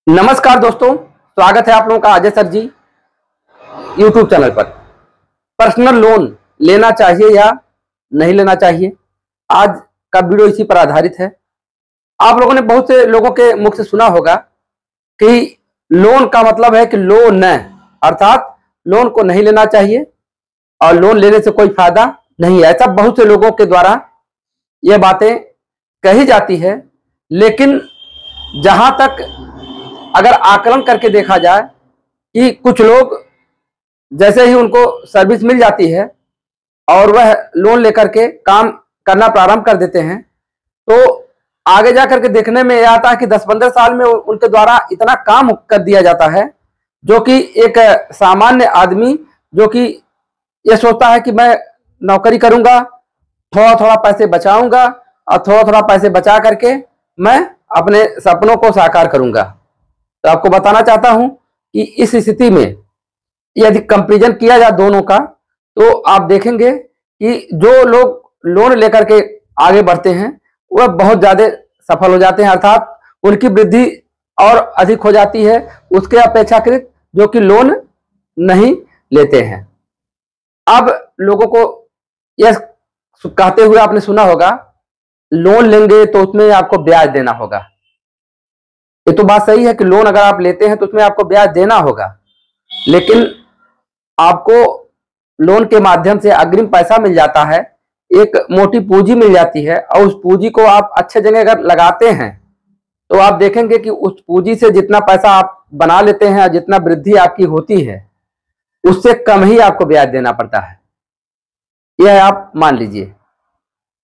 नमस्कार दोस्तों, स्वागत है आप लोगों का अजय सर जी यूट्यूब चैनल पर। पर्सनल लोन लेना चाहिए या नहीं लेना चाहिए, आज का वीडियो इसी पर आधारित है। आप लोगों ने बहुत से लोगों के मुख से सुना होगा कि लोन का मतलब है कि लोन है, अर्थात लोन को नहीं लेना चाहिए और लोन लेने से कोई फायदा नहीं है। ऐसा बहुत से लोगों के द्वारा यह बातें कही जाती है, लेकिन जहां तक अगर आकलन करके देखा जाए कि कुछ लोग जैसे ही उनको सर्विस मिल जाती है और वह लोन लेकर के काम करना प्रारंभ कर देते हैं, तो आगे जाकर के देखने में यह आता है कि 10-15 साल में उनके द्वारा इतना काम कर दिया जाता है, जो कि एक सामान्य आदमी जो कि यह सोचता है कि मैं नौकरी करूंगा, थोड़ा थोड़ा पैसे बचाऊंगा और थोड़ा थोड़ा पैसे बचा करके मैं अपने सपनों को साकार करूंगा। तो आपको बताना चाहता हूं कि इस स्थिति में यदि कंपैरिजन किया जाए दोनों का, तो आप देखेंगे कि जो लोग लोन लेकर के आगे बढ़ते हैं वह बहुत ज्यादा सफल हो जाते हैं, अर्थात उनकी वृद्धि और अधिक हो जाती है उसके अपेक्षाकृत जो कि लोन नहीं लेते हैं। अब लोगों को यह कहते हुए आपने सुना होगा, लोन लेंगे तो उसमें आपको ब्याज देना होगा। ये तो बात सही है कि लोन अगर आप लेते हैं तो उसमें आपको ब्याज देना होगा, लेकिन आपको लोन के माध्यम से अग्रिम पैसा मिल जाता है, एक मोटी पूंजी मिल जाती है, और उस पूंजी को आप अच्छे जगह अगर लगाते हैं तो आप देखेंगे कि उस पूंजी से जितना पैसा आप बना लेते हैं, जितना वृद्धि आपकी होती है, उससे कम ही आपको ब्याज देना पड़ता है। यह आप मान लीजिए।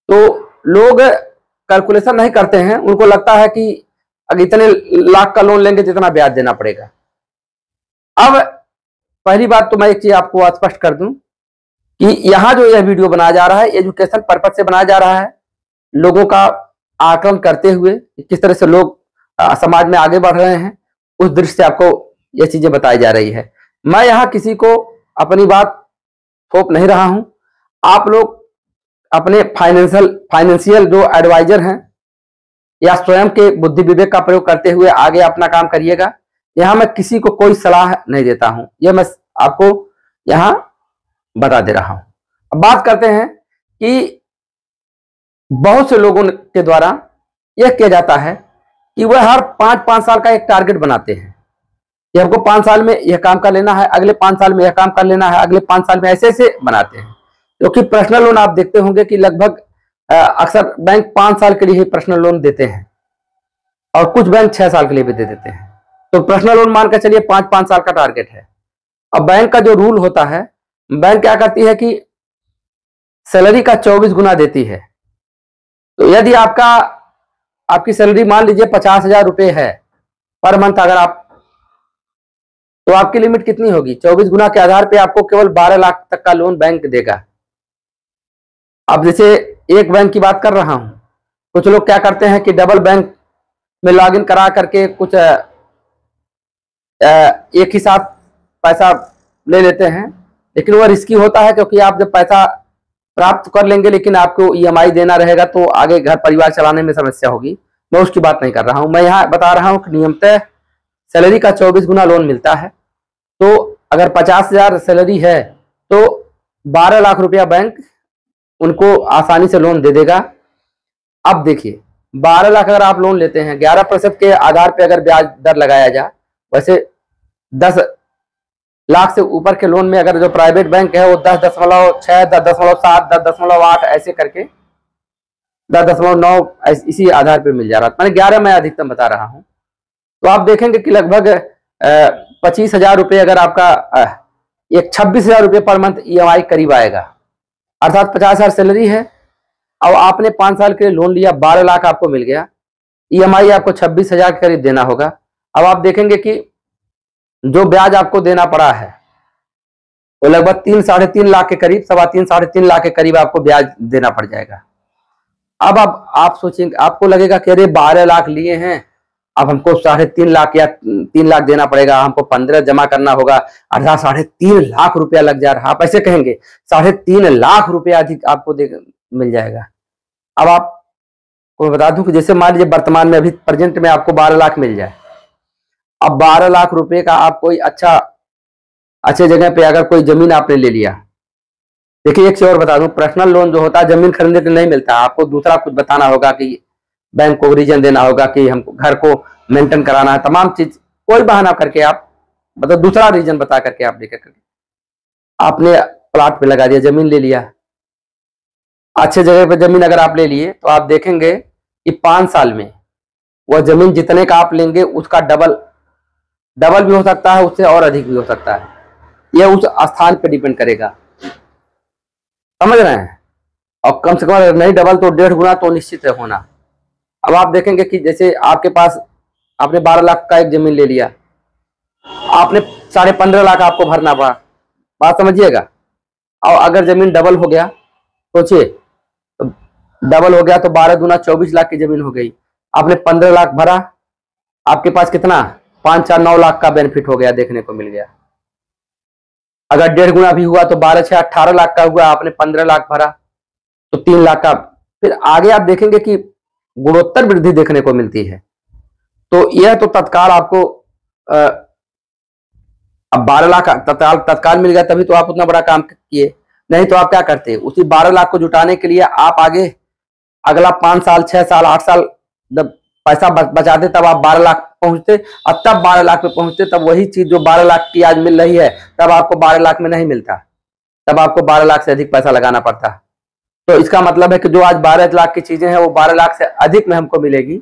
तो लोग कैलकुलेशन नहीं करते हैं, उनको लगता है कि अगर इतने लाख का लोन लेंगे जितना ब्याज देना पड़ेगा। अब पहली बात तो मैं एक चीज आपको स्पष्ट कर दूं कि यहां जो यह वीडियो बनाया जा रहा है एजुकेशन पर्पज से बनाया जा रहा है, लोगों का आकलन करते हुए किस तरह से लोग समाज में आगे बढ़ रहे हैं उस दृष्टि से आपको यह चीजें बताई जा रही है। मैं यहां किसी को अपनी बात थोप नहीं रहा हूं। आप लोग अपने फाइनेंशियल जो एडवाइजर हैं या स्वयं के बुद्धि विवेक का प्रयोग करते हुए आगे अपना काम करिएगा। यहां मैं किसी को कोई सलाह नहीं देता हूं, यह मैं आपको यहां बता दे रहा हूं। अब बात करते हैं कि बहुत से लोगों के द्वारा यह किया जाता है कि वह हर 5-5 साल का एक टारगेट बनाते हैं कि हमको 5 साल में यह काम कर लेना है, अगले 5 साल में यह काम कर लेना है, अगले 5 साल में ऐसे ऐसे बनाते हैं। क्योंकि पर्सनल लोन आप देखते होंगे कि लगभग अक्सर बैंक 5 साल के लिए ही पर्सनल लोन देते हैं और कुछ बैंक 6 साल के लिए भी दे देते हैं। तो पर्सनल लोन मानकर चलिए 5-5 साल का टारगेट है। अब बैंक का जो रूल होता है, बैंक क्या करती है कि सैलरी का 24 गुना देती है। तो यदि आपकी सैलरी मान लीजिए 50,000 रुपए है पर मंथ, अगर आप, तो आपकी लिमिट कितनी होगी? 24 गुना के आधार पे आपको केवल 12 लाख तक का लोन बैंक देगा। अब जैसे एक बैंक की बात कर रहा हूं, कुछ लोग क्या करते हैं कि डबल बैंक में लॉगिन करा करके कुछ एक ही साथ पैसा ले लेते हैं, लेकिन वह रिस्की होता है क्योंकि आप जब पैसा प्राप्त कर लेंगे लेकिन आपको ईएमआई देना रहेगा तो आगे घर परिवार चलाने में समस्या होगी। मैं उसकी बात नहीं कर रहा हूं, मैं यहाँ बता रहा हूं कि नियमतः सैलरी का 24 गुना लोन मिलता है। तो अगर 50,000 सैलरी है तो 12 लाख रुपया बैंक उनको आसानी से लोन दे देगा। अब देखिए, 12 लाख अगर आप लोन लेते हैं, 11% के आधार पर अगर ब्याज दर लगाया जाए, वैसे 10 लाख से ऊपर के लोन में अगर जो प्राइवेट बैंक है वो 10.6, 10.7, 10.8 ऐसे करके 10.9 इसी आधार पर मिल जा रहा है। मैंने 11 मैं अधिकतम बता रहा हूं। तो आप देखेंगे कि लगभग 25,000 रुपये अगर आपका एक 26,000 रुपये पर मंथ ईएमआई करीब आएगा, अर्थात 50,000 सैलरी है और आपने 5 साल के लिए लोन लिया, 12 लाख आपको मिल गया, ईएमआई आपको 26,000 के करीब देना होगा। अब आप देखेंगे कि जो ब्याज आपको देना पड़ा है वो लगभग 3-3.5 लाख के करीब, 3.25-3.5 लाख के करीब आपको ब्याज देना पड़ जाएगा। अब आप सोचेंगे, आपको लगेगा कि अरे 12 लाख लिए हैं, अब हमको 3.5 लाख या 3 लाख देना पड़ेगा, हमको 15 जमा करना होगा, अर्थात 3.5 लाख रुपया लग जा रहा है। आप ऐसे कहेंगे 3.5 लाख रुपया अधिक आपको मिल जाएगा। अब आपको बता दूं कि जैसे मान लीजिए वर्तमान में अभी प्रेजेंट में आपको 12 लाख मिल जाए अब 12 लाख रुपए का आप कोई अच्छे जगह पे अगर कोई जमीन आपने ले लिया, देखिए एक चीज और बता दूं, पर्सनल लोन जो होता है जमीन खरीदने के लिए नहीं मिलता, आपको दूसरा कुछ बताना होगा कि बैंक को रीजन देना होगा कि हमको घर को मेंटेन कराना है, तमाम चीज कोई बहाना करके आप मतलब दूसरा रीजन बता करके आप लेकर आपने प्लाट पे लगा दिया, जमीन ले लिया। अच्छे जगह पे जमीन अगर आप ले लिए तो आप देखेंगे कि 5 साल में वह जमीन जितने का आप लेंगे उसका डबल भी हो सकता है, उससे और अधिक भी हो सकता है। यह उस स्थान पे डिपेंड करेगा, समझ रहे हैं। और कम से कम नहीं डबल तो 1.5 गुना तो निश्चित है होना। अब आप देखेंगे कि जैसे आपके पास आपने 12 लाख का एक जमीन ले लिया, आपने 15.5 लाख आपको भरना पड़ा, बात समझिएगा। और अगर जमीन डबल हो गया, सोचिए तो डबल हो गया तो 12 दूना 24 लाख की जमीन हो गई, आपने 15 लाख भरा, आपके पास कितना 5 4 9 लाख का बेनिफिट हो गया, देखने को मिल गया। अगर 1.5 गुना भी हुआ तो 12 6 18 लाख का हुआ, आपने 15 लाख भरा तो 3 लाख का। फिर आगे आप देखेंगे कि गुणोत्तर वृद्धि देखने को मिलती है। तो यह तो तत्काल आपको अब 12 लाख तत्काल मिल गया तभी तो आप उतना बड़ा काम किए, नहीं तो आप क्या करते, उसी 12 लाख को जुटाने के लिए आप आगे अगला 5 साल 6 साल 8 साल जब पैसा बचाते तब आप 12 लाख पहुंचते, और तब 12 लाख पे पहुंचते तब वही चीज जो 12 लाख की आज मिल रही है तब आपको 12 लाख में नहीं मिलता, तब आपको 12 लाख से अधिक पैसा लगाना पड़ता। तो इसका मतलब है कि जो आज 12 लाख की चीजें हैं वो 12 लाख से अधिक में हमको मिलेगी।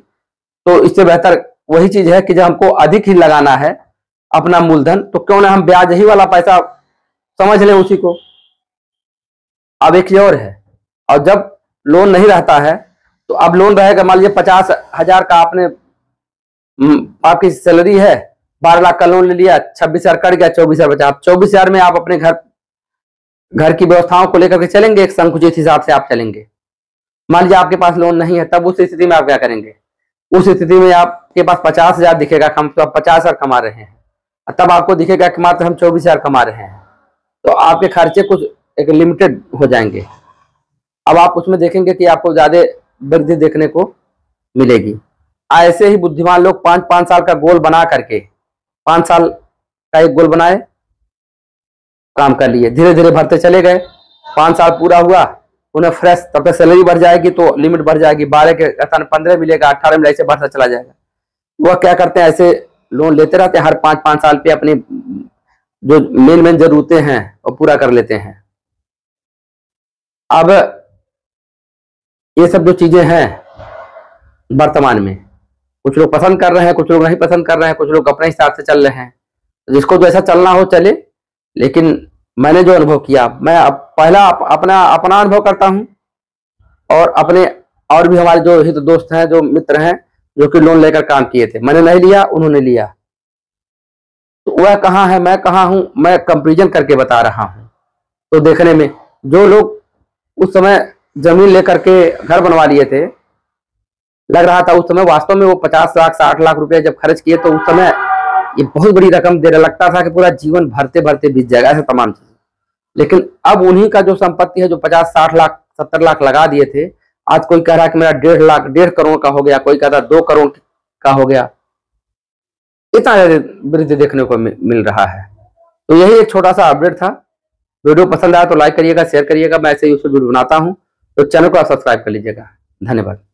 तो इससे बेहतर वही चीज है कि जब हमको अधिक ही लगाना है अपना मूलधन, तो क्यों ना हम ब्याज ही वाला पैसा समझ लें उसी को। अब एक और है, और जब लोन नहीं रहता है तो अब लोन रहेगा, मान लीजिए 50,000 का आपने आपकी सैलरी है, 12 लाख का लोन ले लिया, 26,000 कट गया, 24,000 बचा। आप 24,000 में आप अपने घर की व्यवस्थाओं को लेकर के चलेंगे, एक संकुचित हिसाब से आप चलेंगे। मान लीजिए आपके पास लोन नहीं है, तब उस स्थिति में आप क्या करेंगे, उस स्थिति में आपके पास 50,000 दिखेगा, हम तो 50,000 कमा रहे हैं, तब आपको दिखेगा कि मात्र हम 24,000 कमा रहे हैं, तो आपके खर्चे कुछ एक लिमिटेड हो जाएंगे। अब आप उसमें देखेंगे कि आपको ज्यादा वृद्धि देखने को मिलेगी। ऐसे ही बुद्धिमान लोग 5-5 साल का गोल बना करके 5 साल का एक गोल बनाए, काम कर लिए, धीरे धीरे भरते चले गए, 5 साल पूरा हुआ, उन्हें फ्रेश तब तक सैलरी बढ़ जाएगी तो लिमिट बढ़ जाएगी, 12 के स्थान 15 मिलेगा, 18 में ऐसे बढ़ता चला जाएगा। वह क्या करते हैं, ऐसे लोन लेते रहते हैं, हर 5-5 साल पे अपनी जो मेन जरूरतें हैं वो पूरा कर लेते हैं। अब ये सब जो चीजें हैं वर्तमान में, कुछ लोग पसंद कर रहे हैं, कुछ लोग नहीं पसंद कर रहे हैं, कुछ लोग अपने हिसाब से चल रहे हैं, जिसको जैसा चलना हो चले। लेकिन मैंने जो अनुभव किया, मैं पहला अपना अनुभव करता हूं, और अपने और भी हमारे जो हित दोस्त हैं, जो मित्र हैं, जो कि लोन लेकर काम किए थे, मैंने नहीं लिया, उन्होंने लिया, तो वह कहाँ है मैं कहाँ हूं, मैं कंपेरिजन करके बता रहा हूं। तो देखने में जो लोग उस समय जमीन लेकर के घर बनवा लिए थे, लग रहा था उस समय वास्तव में वो 50 लाख 60 लाख रुपए जब खर्च किए तो उस समय ये बहुत बड़ी रकम दे लगता था कि पूरा जीवन भरते भरते बीत जाएगा, ऐसे तमाम चीजें। लेकिन अब उन्हीं का जो संपत्ति है, जो 50-60 लाख 70 लाख लगा दिए थे, आज कोई कह रहा है कि मेरा 1.5 करोड़ का हो गया, कोई कहता 2 करोड़ का हो गया। इतना वृद्धि देखने को मिल रहा है। तो यही एक छोटा सा अपडेट था। वीडियो पसंद आया तो लाइक करिएगा, शेयर करिएगा। मैं ऐसे ही वीडियो बनाता हूँ, तो चैनल को आप सब्सक्राइब कर लीजिएगा। धन्यवाद।